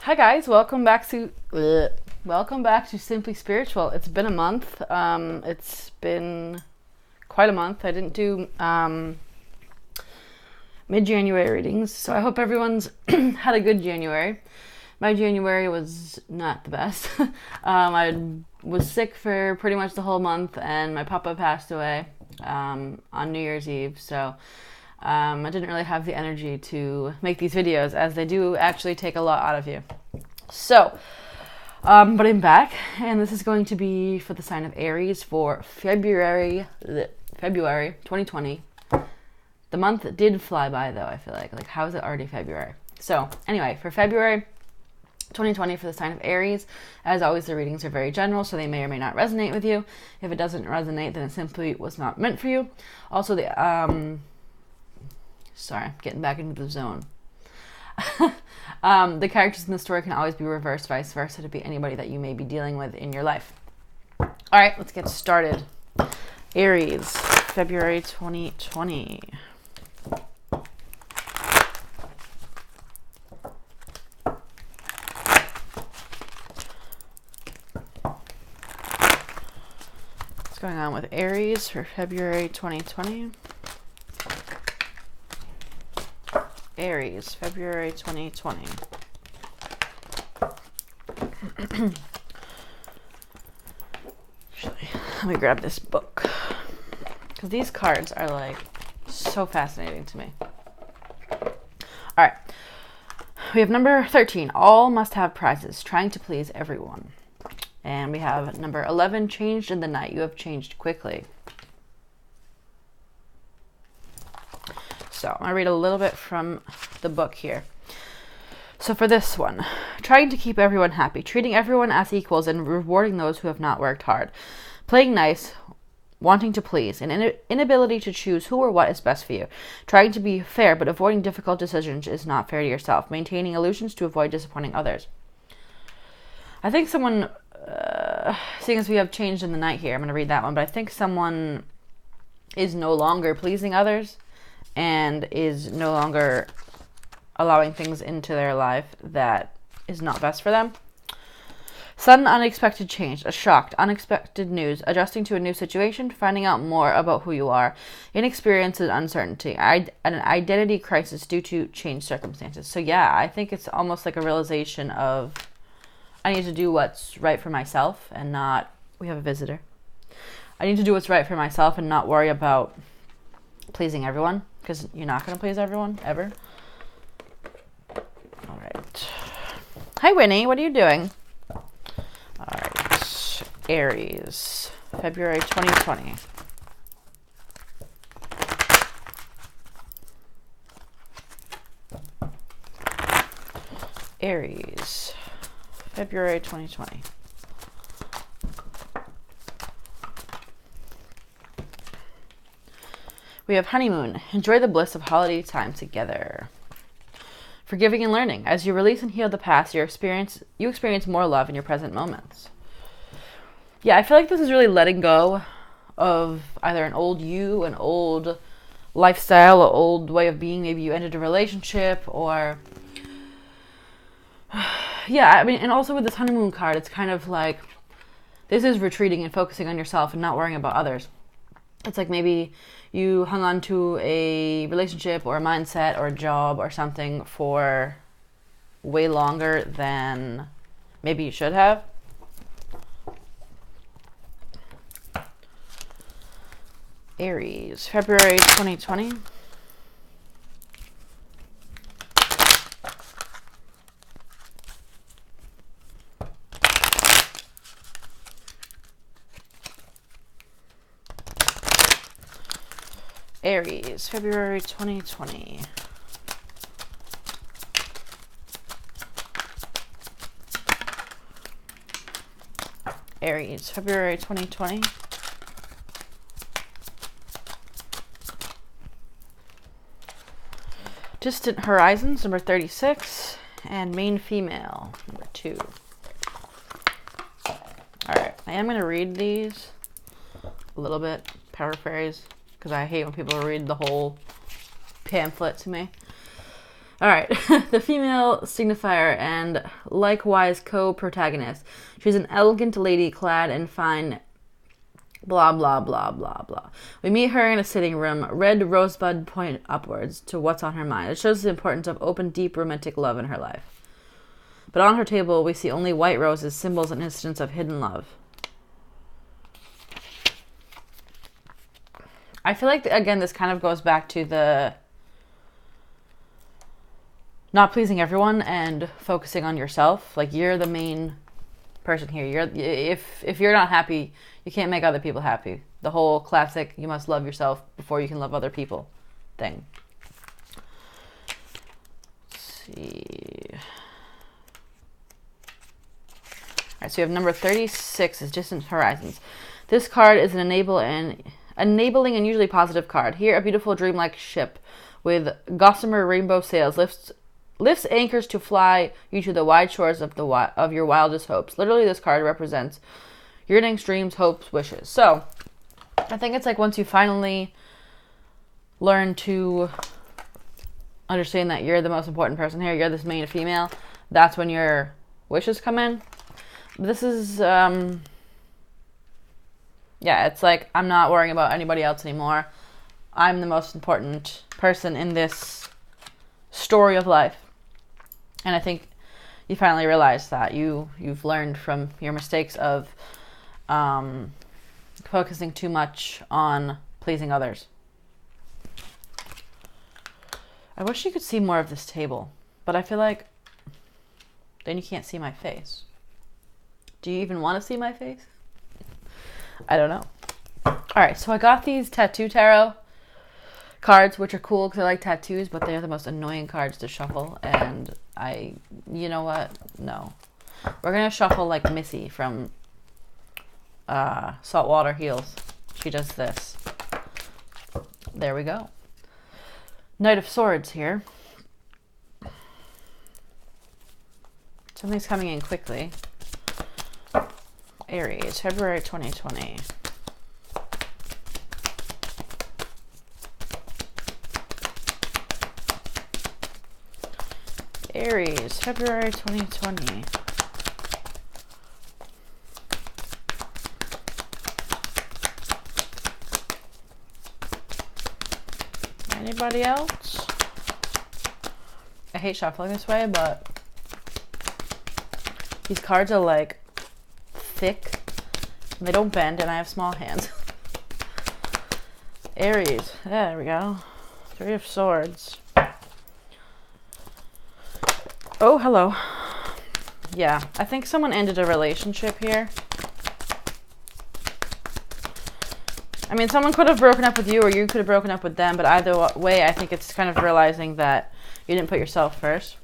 Hi guys, welcome back to Simply Spiritual. It's been a month. It's been quite a month. I didn't do mid-January readings, so I hope everyone's had a good January. My January was not the best. I was sick for pretty much the whole month, and my papa passed away on New Year's Eve, so I didn't really have the energy to make these videos, as they do actually take a lot out of you. So, but I'm back, and this is going to be for the sign of Aries for February 2020. The month did fly by, though, I feel like how is it already February? So, anyway, for February 2020 for the sign of Aries, as always, the readings are very general, so they may or may not resonate with you. If it doesn't resonate, then it simply was not meant for you. Also, sorry, getting back into the zone. The characters in the story can always be reversed, vice versa, to be anybody that you may be dealing with in your life. All right, let's get started. Aries, February 2020. What's going on with Aries for February 2020? Aries, February 2020. Actually, let me grab this book, because these cards are like so fascinating to me. All right, we have number 13, all must have prizes, trying to please everyone. And we have number 11, changed in the night, you have changed quickly. So I'm going to read a little bit from the book here. So for this one, trying to keep everyone happy, treating everyone as equals and rewarding those who have not worked hard, playing nice, wanting to please, an inability to choose who or what is best for you, trying to be fair but avoiding difficult decisions is not fair to yourself, maintaining illusions to avoid disappointing others. I think someone, seeing as we have changed in the night here, I'm going to read that one, but I think someone is no longer pleasing others and is no longer allowing things into their life that is not best for them. Sudden unexpected change, a shock, unexpected news, adjusting to a new situation, finding out more about who you are, inexperience and uncertainty, an identity crisis due to changed circumstances. So yeah, I think it's almost like a realization of I need to do what's right for myself and not, we have a visitor. I need to do what's right for myself and not worry about pleasing everyone, because you're not going to please everyone, ever. All right. Hi, Winnie. What are you doing? All right. Aries, February 2020. Aries, February 2020. We have honeymoon. Enjoy the bliss of holiday time together. Forgiving and learning. As you release and heal the past, you experience more love in your present moments. Yeah, I feel like this is really letting go of either an old you, an old lifestyle, an old way of being. Maybe you ended a relationship, or yeah, I mean, and also with this honeymoon card, it's kind of like this is retreating and focusing on yourself and not worrying about others. It's like maybe you hung on to a relationship or a mindset or a job or something for way longer than maybe you should have. Aries, February 2020. Aries, February 2020. Aries, February 2020. Distant Horizons, number 36, and Main Female, number 2. All right, I am going to read these a little bit, paraphrase, because I hate when people read the whole pamphlet to me. All right, the female signifier and likewise co-protagonist. She's an elegant lady clad in fine blah, blah, blah, blah, blah. We meet her in a sitting room. Red rosebud point upwards to what's on her mind. It shows the importance of open, deep, romantic love in her life. But on her table, we see only white roses, symbols and incidents of hidden love. I feel like, again, this kind of goes back to the not pleasing everyone and focusing on yourself. Like, you're the main person here. If you're not happy, you can't make other people happy. The whole classic, you must love yourself before you can love other people thing. Let's see. All right, so we have number 36 is Distant Horizons. This card is an enabling and usually positive card. Here, a beautiful dreamlike ship with gossamer rainbow sails lifts anchors to fly you to the wide shores of your wildest hopes. Literally, this card represents yearnings, dreams, hopes, wishes. So, I think it's like once you finally learn to understand that you're the most important person here, you're this main female, that's when your wishes come in. This is, yeah, it's like, I'm not worrying about anybody else anymore. I'm the most important person in this story of life. And I think you finally realize that you've learned from your mistakes of focusing too much on pleasing others. I wish you could see more of this table, but I feel like then you can't see my face. Do you even want to see my face? I don't know. All right, so I got these tattoo tarot cards, which are cool because I like tattoos, but they're the most annoying cards to shuffle, and you know what? No. We're going to shuffle like Missy from Saltwater Heels. She does this. There we go. Knight of Swords here. Something's coming in quickly. Aries, February 2020. Aries, February 2020. Anybody else? I hate shuffling this way, but these cards are like thick and they don't bend, and I have small hands. Aries, there we go. Three of Swords. Oh, hello. Yeah, I think someone ended a relationship here. I mean, someone could have broken up with you, or you could have broken up with them, but either way, I think it's kind of realizing that you didn't put yourself first.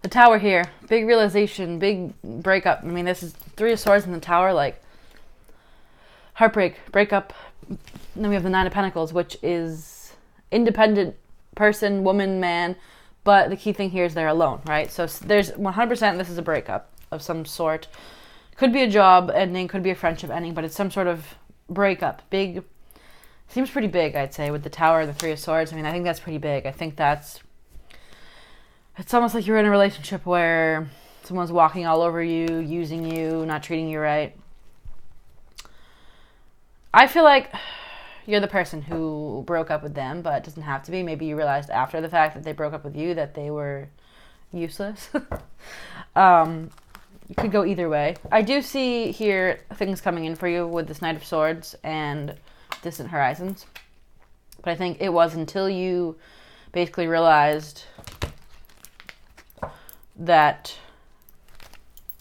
The Tower here, big realization, big breakup. I mean, this is Three of Swords in the Tower, like heartbreak, breakup. And then we have the Nine of Pentacles, which is independent person, woman, man, but the key thing here is they're alone, right? So there's 100% this is a breakup of some sort. Could be a job ending, could be a friendship ending, but it's some sort of breakup. Big, seems pretty big, I'd say, with the Tower and the Three of Swords. I mean, I think that's pretty big. I think it's almost like you're in a relationship where someone's walking all over you, using you, not treating you right. I feel like you're the person who broke up with them, but it doesn't have to be. Maybe you realized after the fact that they broke up with you that they were useless. You could go either way. I do see here things coming in for you with this Knight of Swords and Distant Horizons. But I think it was until you basically realized that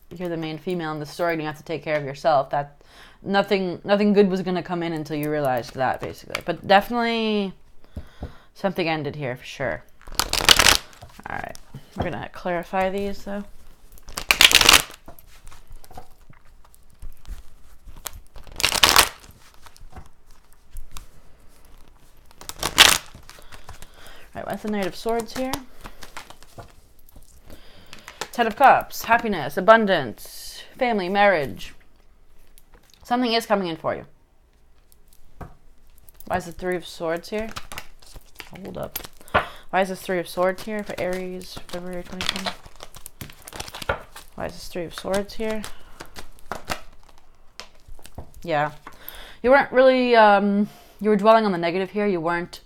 you're the main female in the story and you have to take care of yourself, that nothing good was going to come in until you realized that, basically. But definitely something ended here for sure. All right. We're going to clarify these, though. All right, what's the Knight of Swords here? Ten of Cups, happiness, abundance, family, marriage. Something is coming in for you. Why is the Three of Swords here? Hold up. Why is this Three of Swords here for Aries, February 2020? Why is this Three of Swords here? Yeah. You weren't really, you were dwelling on the negative here. You weren't,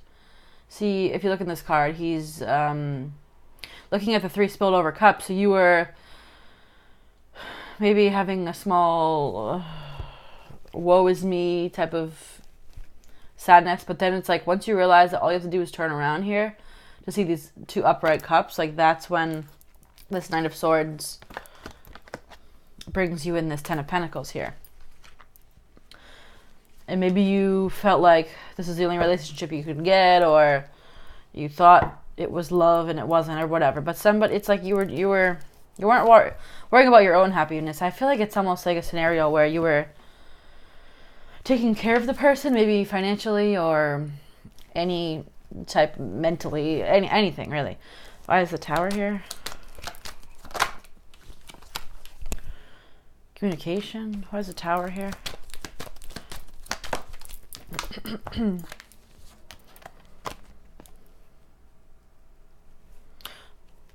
see, if you look in this card, he's looking at the 3 spilled over cups. So you were maybe having a small woe is me type of sadness. But then it's like, once you realize that all you have to do is turn around here to see these 2 upright cups, like that's when this Knight of Swords brings you in this 10 of Pentacles here. And maybe you felt like this is the only relationship you could get, or you thought it was love and it wasn't, or whatever. But somebody, it's like you weren't worrying about your own happiness. I feel like it's almost like a scenario where you were taking care of the person, maybe financially or any type mentally, anything really. Why is the Tower here? Communication. Why is the Tower here?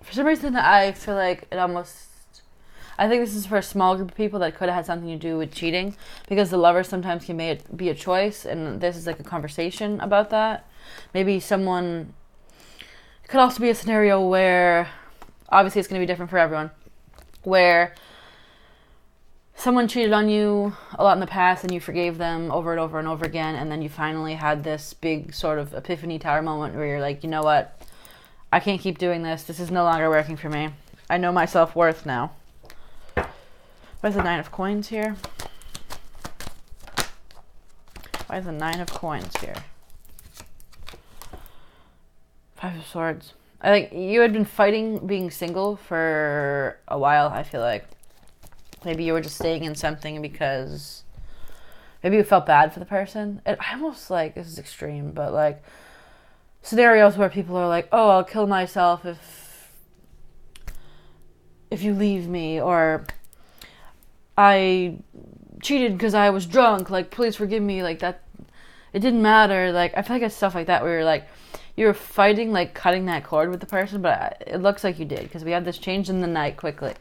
For some reason, I feel like it almost... I think this is for a small group of people that could have had something to do with cheating, because the lover sometimes can be a choice, and this is like a conversation about that. Maybe someone... It could also be a scenario where... Obviously, it's going to be different for everyone. Where... someone cheated on you a lot in the past and you forgave them over and over and over again, and then you finally had this big sort of epiphany Tower moment where you're like, you know what? I can't keep doing this. This is no longer working for me. I know my self-worth now. Why is the 9 of Coins here? Why is the 9 of Coins here? 5 of Swords. I think you had been fighting being single for a while, I feel like. Maybe you were just staying in something because maybe you felt bad for the person. I almost like, this is extreme, but like scenarios where people are like, oh, I'll kill myself if you leave me, or I cheated because I was drunk, like please forgive me, like that. It didn't matter. Like I feel like it's stuff like that where you're like, you were fighting, like cutting that cord with the person, but it looks like you did, because we have this change in the night quickly.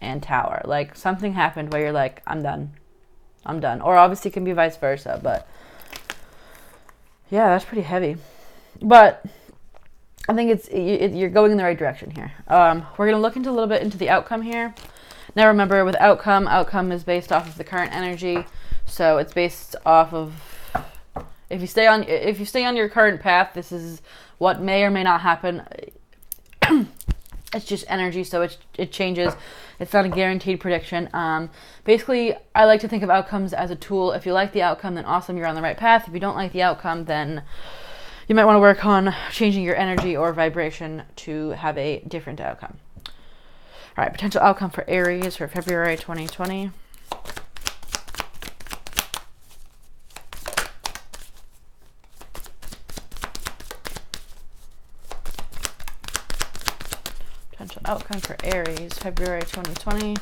And Tower, like something happened where you're like, I'm done, or obviously it can be vice versa, but yeah, that's pretty heavy. But I think you're going in the right direction here. We're gonna look into a little bit into the outcome here. Now remember, with outcome is based off of the current energy, so it's based off of if you stay on your current path, this is what may or may not happen. It's just energy, so it changes. It's not a guaranteed prediction. Basically, I like to think of outcomes as a tool. If you like the outcome, then awesome, you're on the right path. If you don't like the outcome, then you might want to work on changing your energy or vibration to have a different outcome. All right, potential outcome for Aries for February 2020. Potential outcome for Aries, February 2020.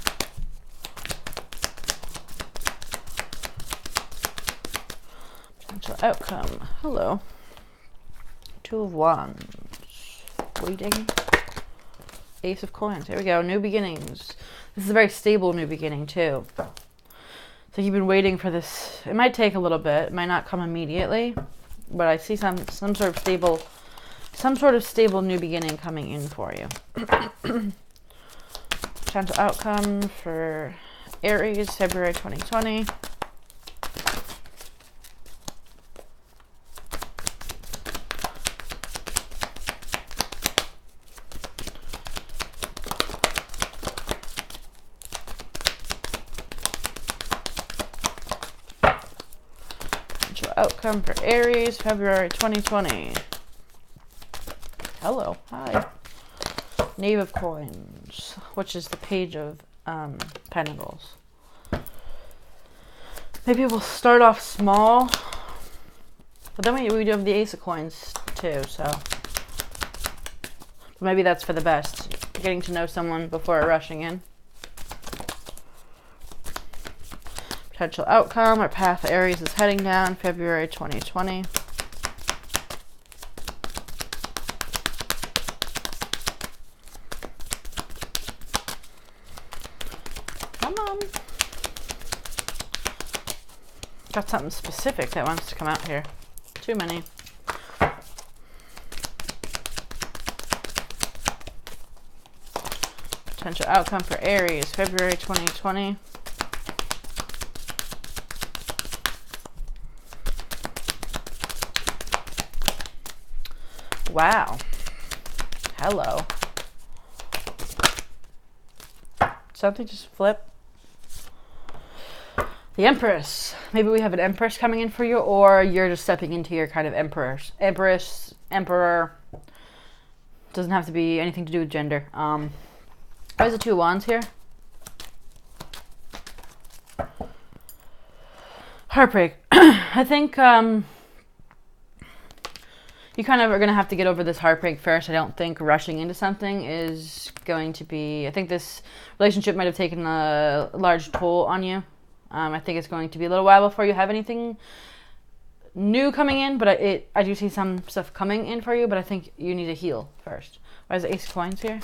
Potential outcome. Hello. 2 of Wands. Waiting. Ace of Coins. Here we go. New beginnings. This is a very stable new beginning too. So you've been waiting for this. It might take a little bit. It might not come immediately, but I see some sort of stable new beginning coming in for you. Potential outcome for Aries, February 2020. Potential outcome for Aries, February 2020. Hello. Hi. Knave of Coins, which is the Page of Pentacles. Maybe we'll start off small, but then we do have the Ace of Coins too, so maybe that's for the best. Getting to know someone before rushing in. Potential outcome or path Aries is heading down, February 2020. Come on. Got something specific that wants to come out here. Too many. Potential outcome for Aries, February 2020. Wow. Hello. Something just flipped. The Empress. Maybe we have an Empress coming in for you, or you're just stepping into your kind of Empress, Emperor. Doesn't have to be anything to do with gender. There's the 2 of Wands here. Heartbreak. I think you kind of are going to have to get over this heartbreak first. I don't think rushing into something is going to be... I think this relationship might have taken a large toll on you. I think it's going to be a little while before you have anything new coming in, but I do see some stuff coming in for you, but I think you need to heal first. Why is the Ace of Coins here?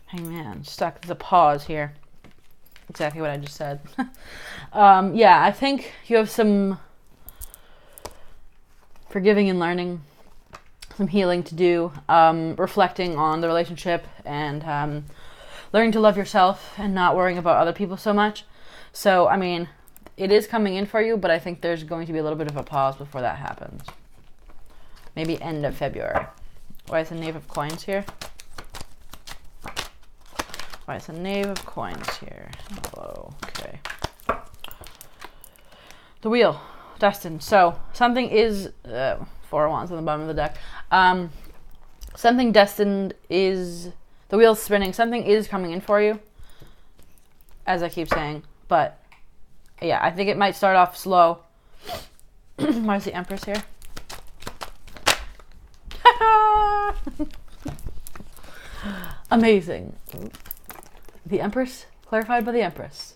Hangman. Stuck. There's a pause here. Exactly what I just said. Yeah, I think you have some forgiving and learning, some healing to do, reflecting on the relationship, and learning to love yourself and not worrying about other people so much. So, I mean, it is coming in for you, but I think there's going to be a little bit of a pause before that happens. Maybe end of February. Why is the Knave of Coins here? Why is the Knave of Coins here? Hello. Okay. The Wheel. Destined. So, something is... 4 of Wands on the bottom of the deck. Something destined is... The wheel's spinning. Something is coming in for you, as I keep saying. But, yeah, I think it might start off slow. Why is the Empress here? Amazing. The Empress, clarified by the Empress.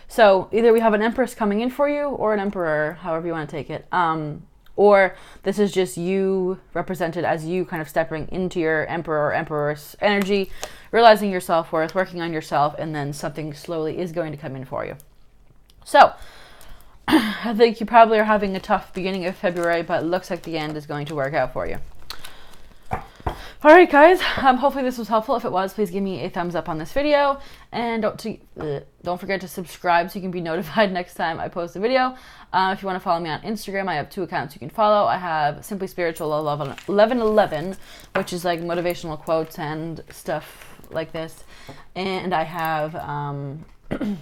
So, either we have an Empress coming in for you, or an Emperor, however you want to take it. Or this is just you represented as you kind of stepping into your Emperor or Empress energy, realizing your self-worth, working on yourself, and then something slowly is going to come in for you. So, I think you probably are having a tough beginning of February, but it looks like the end is going to work out for you. Alright guys, hopefully this was helpful. If it was, please give me a thumbs up on this video, and don't forget to subscribe so you can be notified next time I post a video. If you want to follow me on Instagram, I have 2 accounts you can follow. I have Simply Spiritual 1111, which is like motivational quotes and stuff like this, and I have what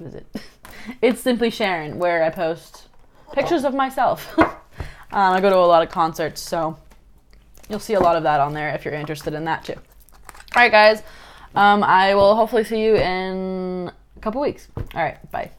is it? It's Simply Sharon, where I post pictures of myself. I go to a lot of concerts, so you'll see a lot of that on there if you're interested in that too. Alright guys, I will hopefully see you in a couple weeks. Alright, bye.